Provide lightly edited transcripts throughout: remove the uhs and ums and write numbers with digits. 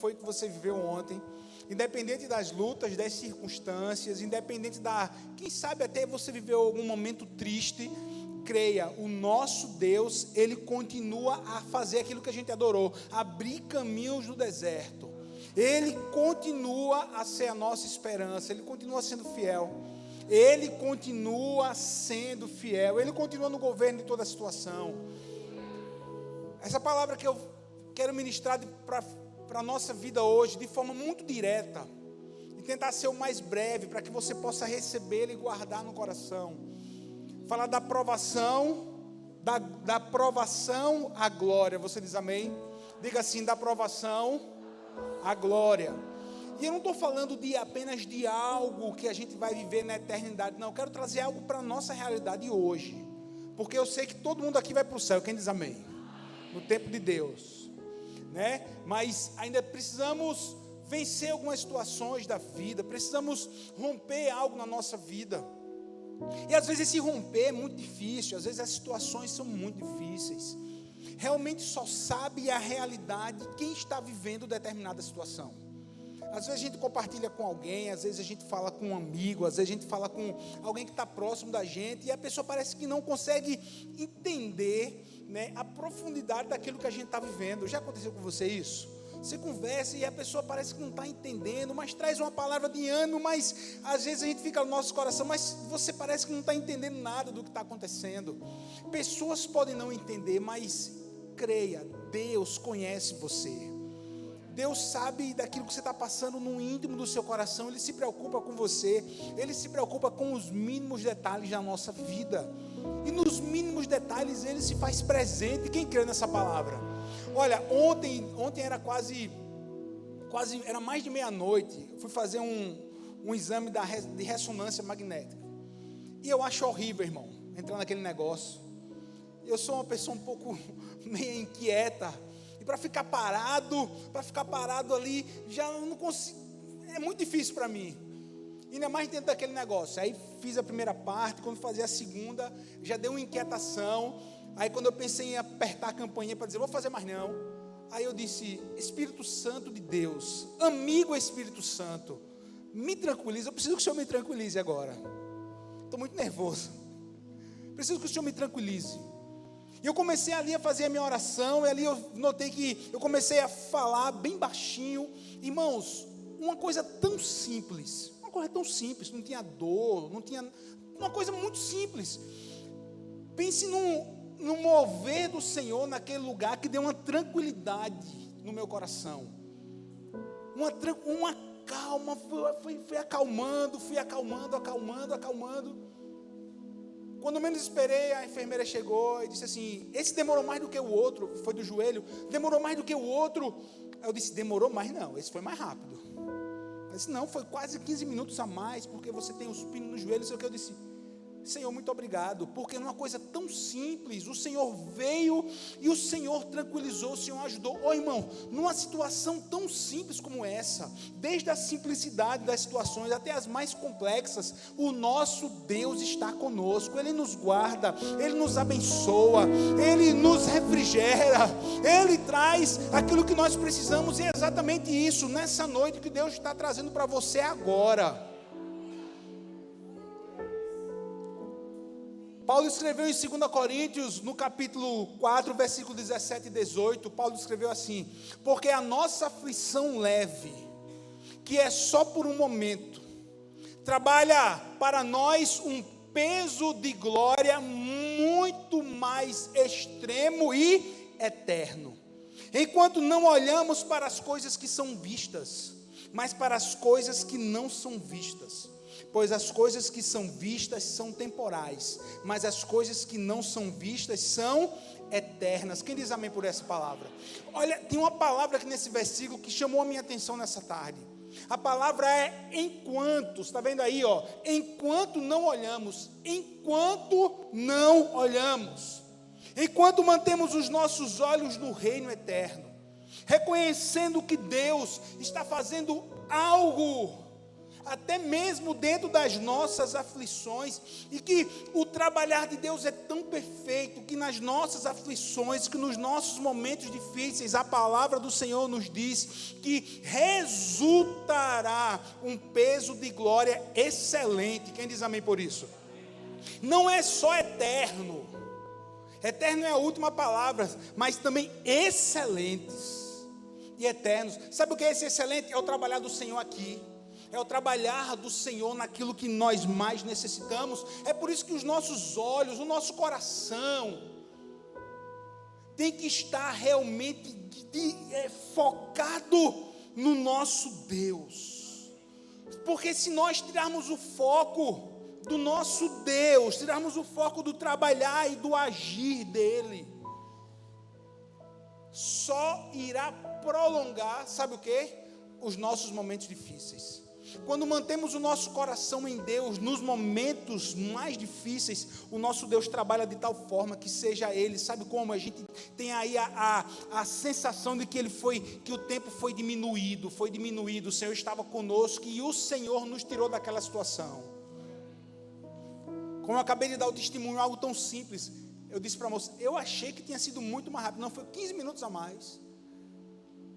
foi que você viveu ontem, independente das lutas, das circunstâncias, independente quem sabe até você viveu algum momento triste, creia, o nosso Deus, Ele continua a fazer aquilo que a gente adorou, abrir caminhos no deserto. Ele continua a ser a nossa esperança, Ele continua sendo fiel. Ele continua sendo fiel, Ele continua no governo de toda a situação. Essa palavra que eu quero ministrar para a nossa vida hoje, de forma muito direta, e tentar ser o mais breve, para que você possa recebê-la e guardar no coração. Falar da provação, da provação à glória. Você diz amém? Diga assim, da provação à glória. E eu não estou falando apenas de algo que a gente vai viver na eternidade, não. Eu quero trazer algo para a nossa realidade hoje. Porque eu sei que todo mundo aqui vai para o céu. Quem diz amém? No tempo de Deus. Né? Mas ainda precisamos vencer algumas situações da vida, precisamos romper algo na nossa vida, e às vezes esse romper é muito difícil, às vezes as situações são muito difíceis, realmente só sabe a realidade quem está vivendo determinada situação. Às vezes a gente compartilha com alguém, às vezes a gente fala com um amigo, às vezes a gente fala com alguém que está próximo da gente, e a pessoa parece que não consegue entender, né, a profundidade daquilo que a gente está vivendo. Já aconteceu com você isso? Você conversa e a pessoa parece que não está entendendo, mas traz uma palavra de ânimo, mas às vezes a gente fica no nosso coração, mas você parece que não está entendendo nada do que está acontecendo. Pessoas podem não entender, mas creia, Deus conhece você. Deus sabe daquilo que você está passando no íntimo do seu coração. Ele se preocupa com você, Ele se preocupa com os mínimos detalhes da nossa vida, e nos mínimos detalhes Ele se faz presente. Quem crê nessa palavra? Olha, ontem era quase era mais de meia-noite. Fui fazer um exame de ressonância magnética, e eu acho horrível, irmão, entrar naquele negócio. Eu sou uma pessoa um pouco meio inquieta, e para ficar parado ali, já não consigo, é muito difícil para mim, ainda mais dentro daquele negócio. Aí fiz a primeira parte, quando fazia a segunda, já deu uma inquietação. Aí quando eu pensei em apertar a campainha para dizer, vou fazer mais não, aí eu disse, Espírito Santo de Deus, amigo Espírito Santo, me tranquilize, eu preciso que o Senhor me tranquilize agora, estou muito nervoso, preciso que o Senhor me tranquilize. E eu comecei ali a fazer a minha oração, e ali eu notei que eu comecei a falar bem baixinho. Irmãos, uma coisa tão simples, não tinha dor, não tinha, uma coisa muito simples. Pense no mover do Senhor naquele lugar, que deu uma tranquilidade no meu coração, uma calma, fui acalmando. Quando menos esperei, a enfermeira chegou e disse assim, esse demorou mais do que o outro, foi do joelho, demorou mais do que o outro. Aí eu disse, demorou mais não, esse foi mais rápido. Eu disse, não, foi quase 15 minutos a mais, porque você tem os pinos no joelho, sei o que. Eu disse, Senhor, muito obrigado, porque numa coisa tão simples, o Senhor veio e o Senhor tranquilizou, o Senhor ajudou. Irmão, numa situação tão simples como essa, desde a simplicidade das situações até as mais complexas, o nosso Deus está conosco, Ele nos guarda, Ele nos abençoa, Ele nos refrigera, Ele traz aquilo que nós precisamos, e é exatamente isso, nessa noite, que Deus está trazendo para você agora. Paulo escreveu em 2 Coríntios, no capítulo 4, versículo 17 e 18, Paulo escreveu assim, porque a nossa aflição leve, que é só por um momento, trabalha para nós um peso de glória muito mais extremo e eterno, enquanto não olhamos para as coisas que são vistas, mas para as coisas que não são vistas. Pois as coisas que são vistas são temporais, mas as coisas que não são vistas são eternas. Quem diz amém por essa palavra? Olha, tem uma palavra aqui nesse versículo que chamou a minha atenção nessa tarde. A palavra é enquanto, está vendo aí, ó? Enquanto não olhamos, enquanto mantemos os nossos olhos no reino eterno, reconhecendo que Deus está fazendo algo até mesmo dentro das nossas aflições, e que o trabalhar de Deus é tão perfeito, que nas nossas aflições, que nos nossos momentos difíceis, a palavra do Senhor nos diz que resultará um peso de glória excelente. Quem diz amém por isso? Não é só eterno, eterno é a última palavra, mas também excelentes e eternos. Sabe o que é esse excelente? É o trabalhar do Senhor aqui, é o trabalhar do Senhor naquilo que nós mais necessitamos. É por isso que os nossos olhos, o nosso coração tem que estar realmente focado no nosso Deus, porque se nós tirarmos o foco do nosso Deus, tirarmos o foco do trabalhar e do agir dele, só irá prolongar, sabe o que? Os nossos momentos difíceis. Quando mantemos o nosso coração em Deus, nos momentos mais difíceis, o nosso Deus trabalha de tal forma que seja Ele, sabe como? A gente tem aí a sensação de que que o tempo foi diminuído, o Senhor estava conosco e o Senhor nos tirou daquela situação. Como eu acabei de dar o testemunho, algo tão simples, eu disse para a moça, eu achei que tinha sido muito mais rápido, não, foi 15 minutos a mais,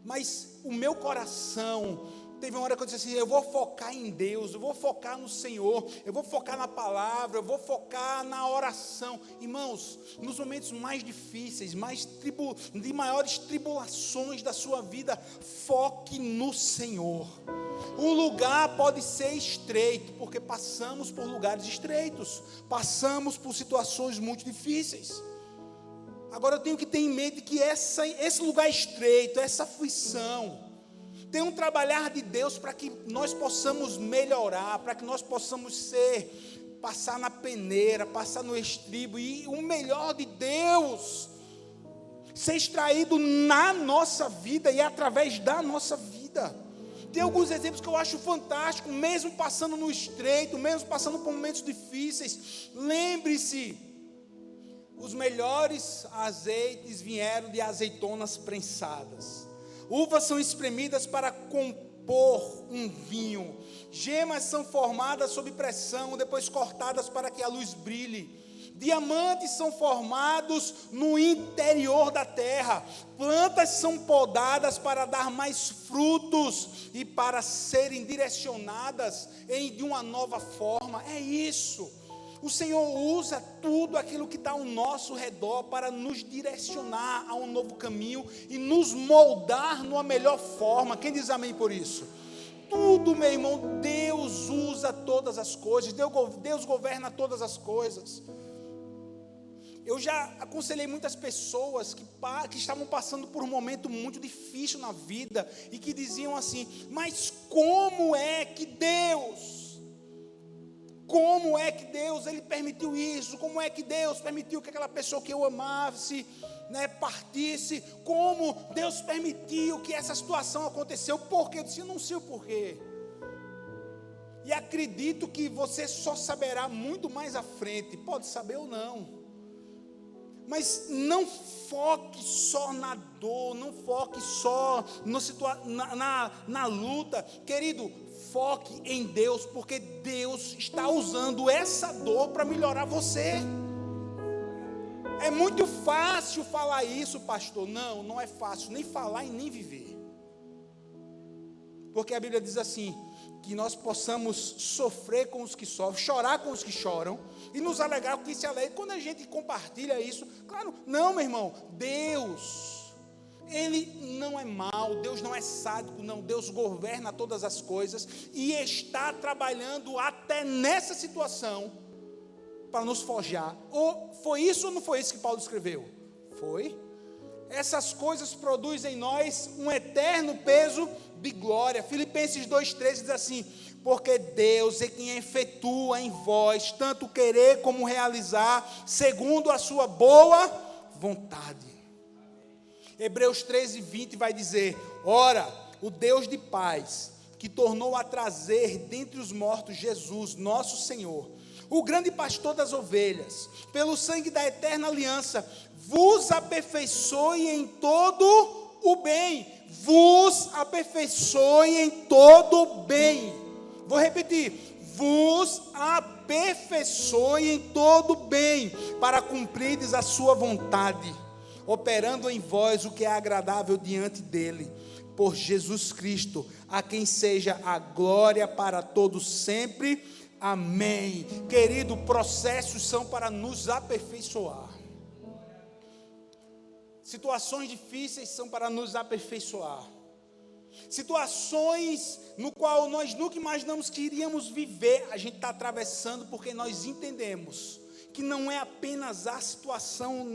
mas o meu coração, teve uma hora que eu disse assim, eu vou focar em Deus, eu vou focar no Senhor, eu vou focar na palavra, eu vou focar na oração. Irmãos, nos momentos mais difíceis, de maiores tribulações da sua vida, foque no Senhor. O lugar pode ser estreito, porque passamos por lugares estreitos, passamos por situações muito difíceis. Agora eu tenho que ter em mente que esse lugar estreito, essa aflição, tem um trabalhar de Deus para que nós possamos melhorar, para que nós possamos passar na peneira, passar no estribo, e o melhor de Deus ser extraído na nossa vida e através da nossa vida. Tem alguns exemplos que eu acho fantástico, mesmo passando no estreito, mesmo passando por momentos difíceis. Lembre-se, os melhores azeites vieram de azeitonas prensadas. Uvas são espremidas para compor um vinho. Gemas são formadas sob pressão, depois cortadas para que a luz brilhe. Diamantes são formados no interior da terra. Plantas são podadas para dar mais frutos e para serem direcionadas de uma nova forma. É isso. O Senhor usa tudo aquilo que está ao nosso redor para nos direcionar a um novo caminho e nos moldar numa melhor forma. Quem diz amém por isso? Tudo, meu irmão, Deus usa todas as coisas, Deus governa todas as coisas. Eu já aconselhei muitas pessoas que estavam passando por um momento muito difícil na vida e que diziam assim, mas como é que Deus, Ele permitiu isso? Como é que Deus permitiu que aquela pessoa que eu amasse, partisse? Como Deus permitiu que essa situação aconteceu? Por quê? Eu disse, eu não sei o porquê. E acredito que você só saberá muito mais à frente, pode saber ou não. Mas não foque só na dor, não foque só na luta. Querido, foque em Deus, porque Deus está usando essa dor para melhorar você. É muito fácil falar isso, pastor. Não, não é fácil nem falar e nem viver. Porque a Bíblia diz assim, que nós possamos sofrer com os que sofrem, chorar com os que choram, e nos alegrar com quem se alegra. Quando a gente compartilha isso, claro, não, meu irmão, Deus, Ele não é mau, Deus não é sádico, não, Deus governa todas as coisas, e está trabalhando até nessa situação, para nos forjar. Ou foi isso ou não foi isso que Paulo escreveu? Foi. Essas coisas produzem em nós um eterno peso de glória. Filipenses 2,13 diz assim, porque Deus é quem efetua em vós, tanto querer como realizar, segundo a sua boa vontade. Hebreus 13:20 vai dizer, ora, o Deus de paz, que tornou a trazer dentre os mortos Jesus, nosso Senhor, o grande pastor das ovelhas, pelo sangue da eterna aliança, vos aperfeiçoe em todo o bem, vos aperfeiçoe em todo o bem. Vou repetir: vos aperfeiçoe em todo bem, para cumprirdes a sua vontade, operando em vós o que é agradável diante dele, por Jesus Cristo, a quem seja a glória para todos sempre. Amém. Querido, processos são para nos aperfeiçoar. Situações difíceis são para nos aperfeiçoar. Situações no qual nós nunca imaginamos que iríamos viver, a gente está atravessando porque nós entendemos que não é apenas a situação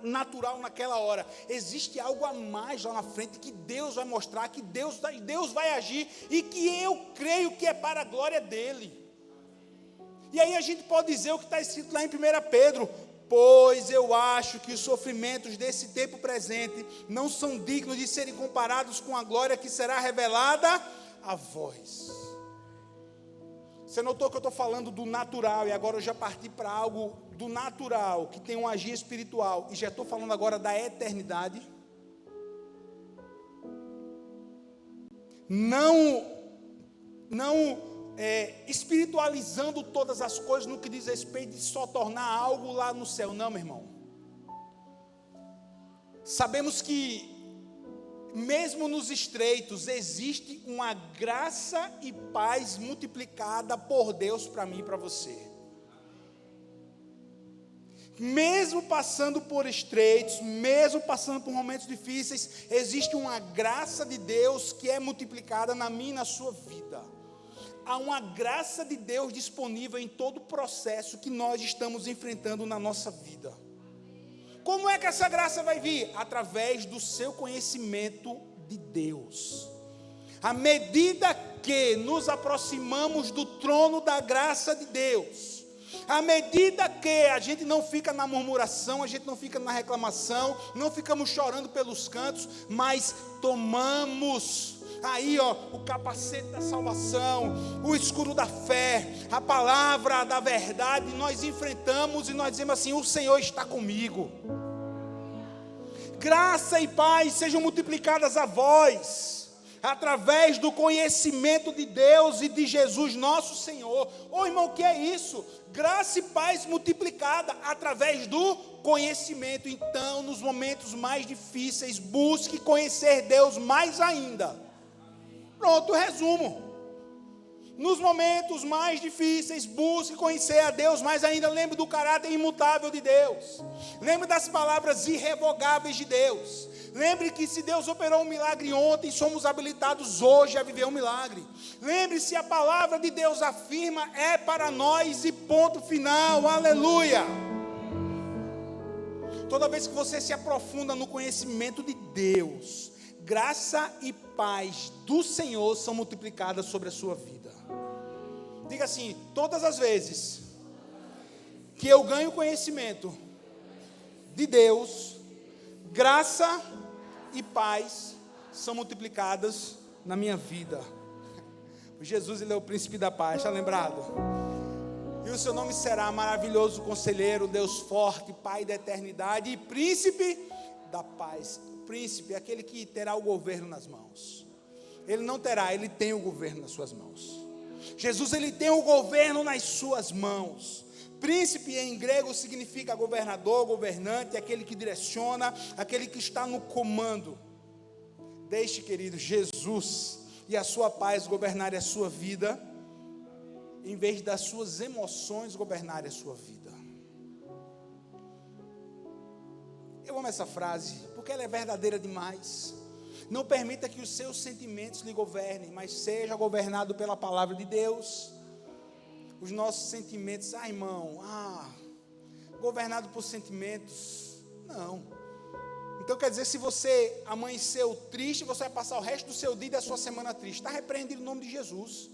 natural naquela hora. Existe algo a mais lá na frente que Deus vai mostrar, que Deus vai agir e que eu creio que é para a glória dEle. E aí a gente pode dizer o que está escrito lá em 1 Pedro: pois eu acho que os sofrimentos desse tempo presente não são dignos de serem comparados com a glória que será revelada a vós. Você notou que eu estou falando do natural, e agora eu já parti para algo do natural, que tem um agir espiritual, e já estou falando agora da eternidade. Não espiritualizando todas as coisas no que diz respeito de só tornar algo lá no céu. Não, meu irmão. Sabemos que mesmo nos estreitos existe uma graça e paz multiplicada por Deus para mim e para você. Mesmo passando por estreitos, mesmo passando por momentos difíceis, existe uma graça de Deus que é multiplicada na minha e na sua vida. Há uma graça de Deus disponível em todo o processo que nós estamos enfrentando na nossa vida. Como é que essa graça vai vir? Através do seu conhecimento de Deus. À medida que nos aproximamos do trono da graça de Deus, à medida que a gente não fica na murmuração, a gente não fica na reclamação, não ficamos chorando pelos cantos, mas tomamos aí o capacete da salvação, o escudo da fé, a palavra da verdade, nós enfrentamos e nós dizemos assim: o Senhor está comigo. Graça e paz sejam multiplicadas a vós, através do conhecimento de Deus e de Jesus nosso Senhor. Irmão, o que é isso? Graça e paz multiplicada através do conhecimento. Então, nos momentos mais difíceis, busque conhecer Deus mais ainda. Pronto, resumo. Nos momentos mais difíceis, busque conhecer a Deus mais ainda. Lembre do caráter imutável de Deus. Lembre das palavras irrevogáveis de Deus. Lembre que se Deus operou um milagre ontem, somos habilitados hoje a viver um milagre. Lembre-se, a palavra de Deus afirma, é para nós e ponto final. Aleluia. Toda vez que você se aprofunda no conhecimento de Deus, graça e paz do Senhor são multiplicadas sobre a sua vida. Diga assim: todas as vezes que eu ganho conhecimento de Deus, graça e paz são multiplicadas na minha vida. Jesus, ele é o príncipe da paz, está lembrado? E o seu nome será maravilhoso conselheiro, Deus forte, Pai da eternidade e príncipe da paz. Príncipe é aquele que terá o governo nas mãos. Ele não terá, ele tem o governo nas suas mãos. Jesus, ele tem o governo nas suas mãos. Príncipe em grego significa governador, governante, aquele que direciona, aquele que está no comando. Deixe, querido, Jesus e a sua paz governarem a sua vida, em vez das suas emoções governarem a sua vida. Eu amo essa frase, porque ela é verdadeira demais. Não permita que os seus sentimentos lhe governem, mas seja governado pela palavra de Deus. Os nossos sentimentos, irmão, governado por sentimentos, não. Então quer dizer, se você amanheceu triste, você vai passar o resto do seu dia e da sua semana triste. Está repreendido em nome de Jesus.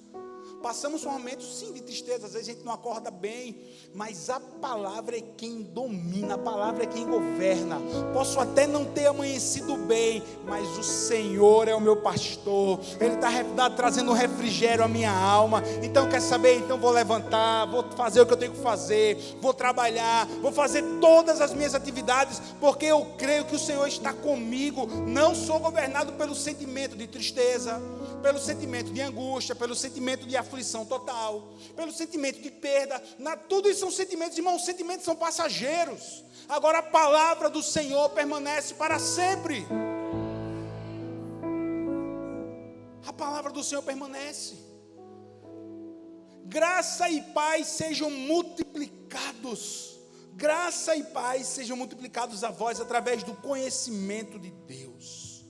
Passamos um momento, sim, de tristeza, às vezes a gente não acorda bem, mas a palavra é quem domina, a palavra é quem governa. Posso até não ter amanhecido bem, mas o Senhor é o meu pastor, Ele está trazendo um refrigério à minha alma. Então quer saber? Então vou levantar, vou fazer o que eu tenho que fazer, vou trabalhar, vou fazer todas as minhas atividades, porque eu creio que o Senhor está comigo. Não sou governado pelo sentimento de tristeza, pelo sentimento de angústia, pelo sentimento de aflição, aflição total, pelo sentimento de perda. Tudo isso são sentimentos, irmãos, sentimentos são passageiros. Agora a palavra do Senhor permanece para sempre. A palavra do Senhor permanece. Graça e paz sejam multiplicados. Graça e paz sejam multiplicados a vós através do conhecimento de Deus.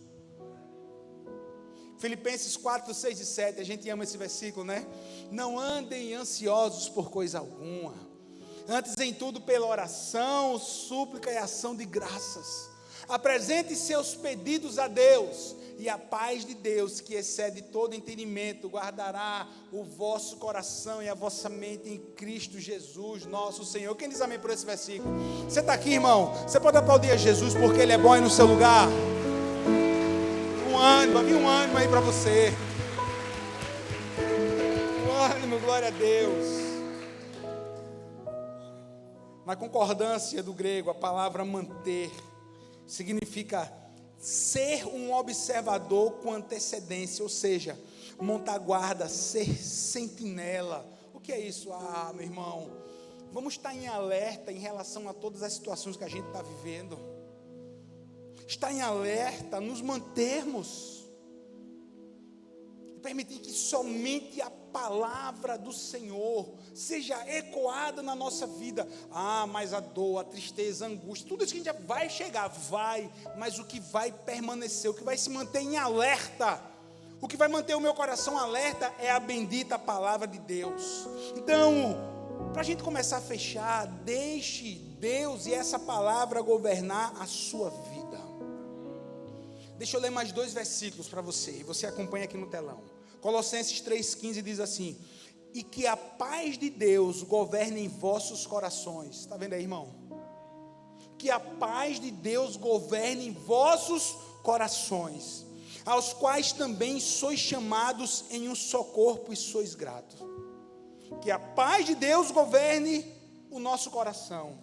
Filipenses 4, 6 e 7, a gente ama esse versículo, né? Não andem ansiosos por coisa alguma, antes em tudo pela oração, súplica e ação de graças. Apresente seus pedidos a Deus, e a paz de Deus, que excede todo entendimento, guardará o vosso coração e a vossa mente em Cristo Jesus, nosso Senhor. Quem diz amém por esse versículo? Você está aqui, irmão? Você pode aplaudir a Jesus, porque Ele é bom aí no seu lugar. Um ânimo aí para você. Um ânimo, glória a Deus. Na concordância do grego, a palavra manter significa ser um observador com antecedência, ou seja, montar guarda, ser sentinela. O que é isso? Meu irmão, vamos estar em alerta em relação a todas as situações que a gente está vivendo. Estar em alerta, nos mantermos, e permitir que somente a palavra do Senhor seja ecoada na nossa vida. Mas a dor, a tristeza, a angústia, tudo isso que a gente já vai chegar, mas o que vai permanecer, o que vai se manter em alerta, o que vai manter o meu coração alerta é a bendita palavra de Deus. Então, para a gente começar a fechar, deixe Deus e essa palavra governar a sua vida. Deixa eu ler mais 2 versículos para você, e você acompanha aqui no telão. Colossenses 3,15 diz assim: e que a paz de Deus governe em vossos corações. Está vendo aí, irmão? Que a paz de Deus governe em vossos corações, aos quais também sois chamados em um só corpo e sois gratos. Que a paz de Deus governe o nosso coração.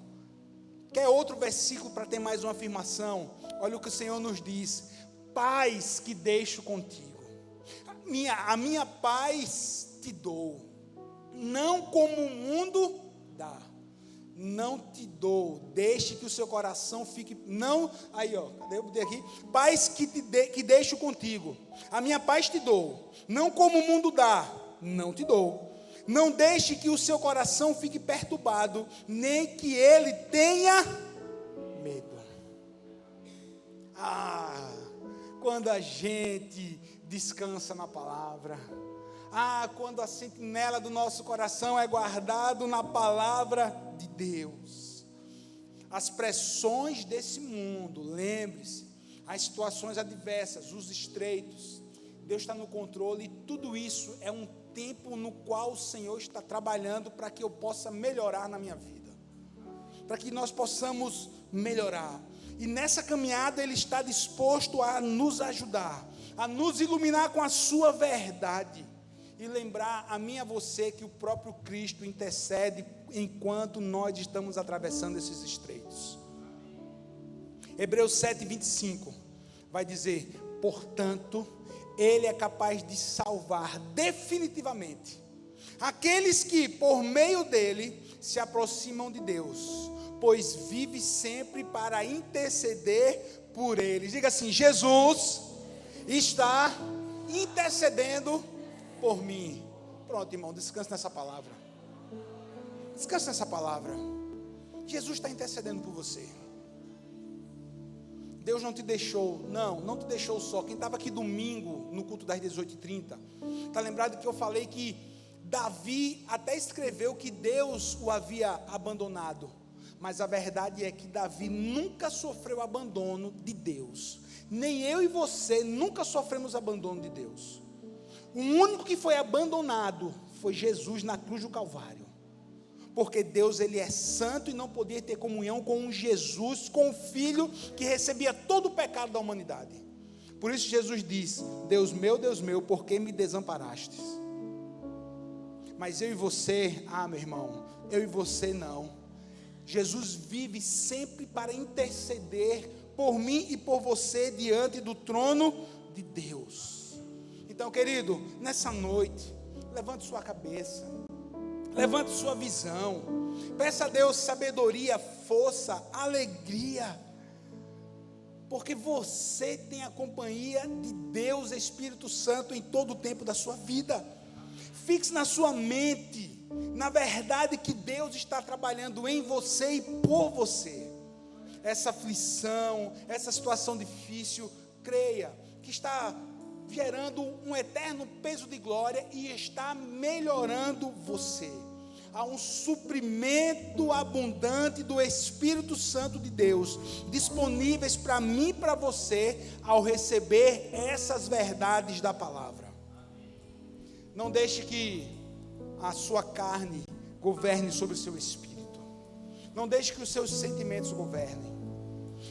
Quer outro versículo para ter mais uma afirmação? Olha o que o Senhor nos diz: paz que deixo contigo, a minha paz te dou, não como o mundo dá. Não te dou, deixe que o seu coração fique, não, aí ó, cadê eu botei aqui? Paz que deixo contigo, a minha paz te dou, não como o mundo dá, não te dou. Não deixe que o seu coração fique perturbado, nem que ele tenha medo. Quando a gente descansa na palavra, quando a sentinela do nosso coração é guardado na palavra de Deus, as pressões desse mundo, lembre-se, as situações adversas, os estreitos, Deus está no controle, e tudo isso é um tempo no qual o Senhor está trabalhando para que eu possa melhorar na minha vida, para que nós possamos melhorar. E nessa caminhada Ele está disposto a nos ajudar, a nos iluminar com a sua verdade, e lembrar a mim e a você que o próprio Cristo intercede enquanto nós estamos atravessando esses estreitos. Hebreus 7:25 vai dizer: portanto, Ele é capaz de salvar definitivamente aqueles que por meio dele se aproximam de Deus, pois vive sempre para interceder por eles. Diga assim: Jesus está intercedendo por mim. Pronto, irmão, descanse nessa palavra. Descanse nessa palavra. Jesus está intercedendo por você. Deus não te deixou, não te deixou só. Quem estava aqui domingo no culto das 18h30, está lembrado que eu falei que Davi até escreveu que Deus o havia abandonado, mas a verdade é que Davi nunca sofreu abandono de Deus. Nem eu e você nunca sofremos abandono de Deus. O único que foi abandonado foi Jesus na cruz do Calvário, porque Deus, Ele é santo e não podia ter comunhão com um Jesus, com o Filho que recebia todo o pecado da humanidade. Por isso Jesus diz: Deus meu, por que me desamparastes? Mas eu e você, meu irmão, eu e você não. Jesus vive sempre para interceder por mim e por você diante do trono de Deus. Então, querido, nessa noite, levante sua cabeça, levante sua visão, peça a Deus sabedoria, força, alegria, porque você tem a companhia de Deus, Espírito Santo, em todo o tempo da sua vida. Fixe na sua mente, na verdade que Deus está trabalhando em você e por você. Essa aflição, essa situação difícil, creia que está gerando um eterno peso de glória e está melhorando você. Há um suprimento abundante do Espírito Santo de Deus, disponíveis para mim e para você, ao receber essas verdades da palavra. Não deixe que a sua carne governe sobre o seu espírito. Não deixe que os seus sentimentos governem.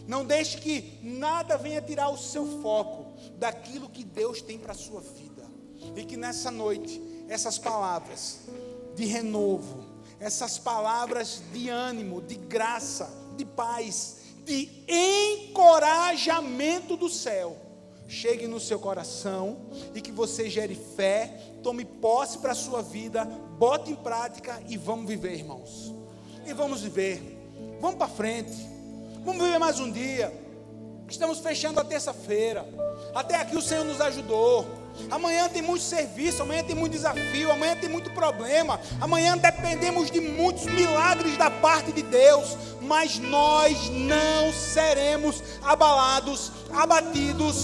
Não deixe que nada venha tirar o seu foco daquilo que Deus tem para a sua vida. E que nessa noite, essas palavras de renovo, essas palavras de ânimo, de graça, de paz, de encorajamento do céu, chegue no seu coração e que você gere fé, tome posse para a sua vida, bote em prática e vamos viver, irmãos. E vamos viver, vamos para frente, vamos viver mais um dia. Estamos fechando a terça-feira, até aqui o Senhor nos ajudou. Amanhã tem muito serviço, amanhã tem muito desafio, amanhã tem muito problema, amanhã dependemos de muitos milagres da parte de Deus, mas nós não seremos abalados, abatidos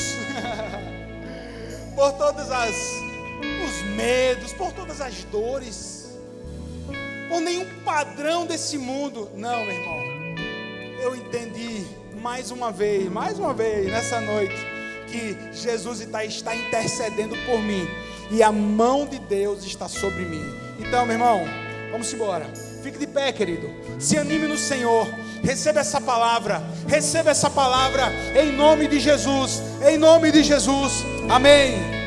por todos os medos, por todas as dores, por nenhum padrão desse mundo. Não, meu irmão, eu entendi mais uma vez, nessa noite, que Jesus está intercedendo por mim, e a mão de Deus está sobre mim. Então, meu irmão, vamos embora. Fique de pé, querido. Se anime no Senhor. Receba essa palavra. Receba essa palavra em nome de Jesus. Em nome de Jesus. Amém.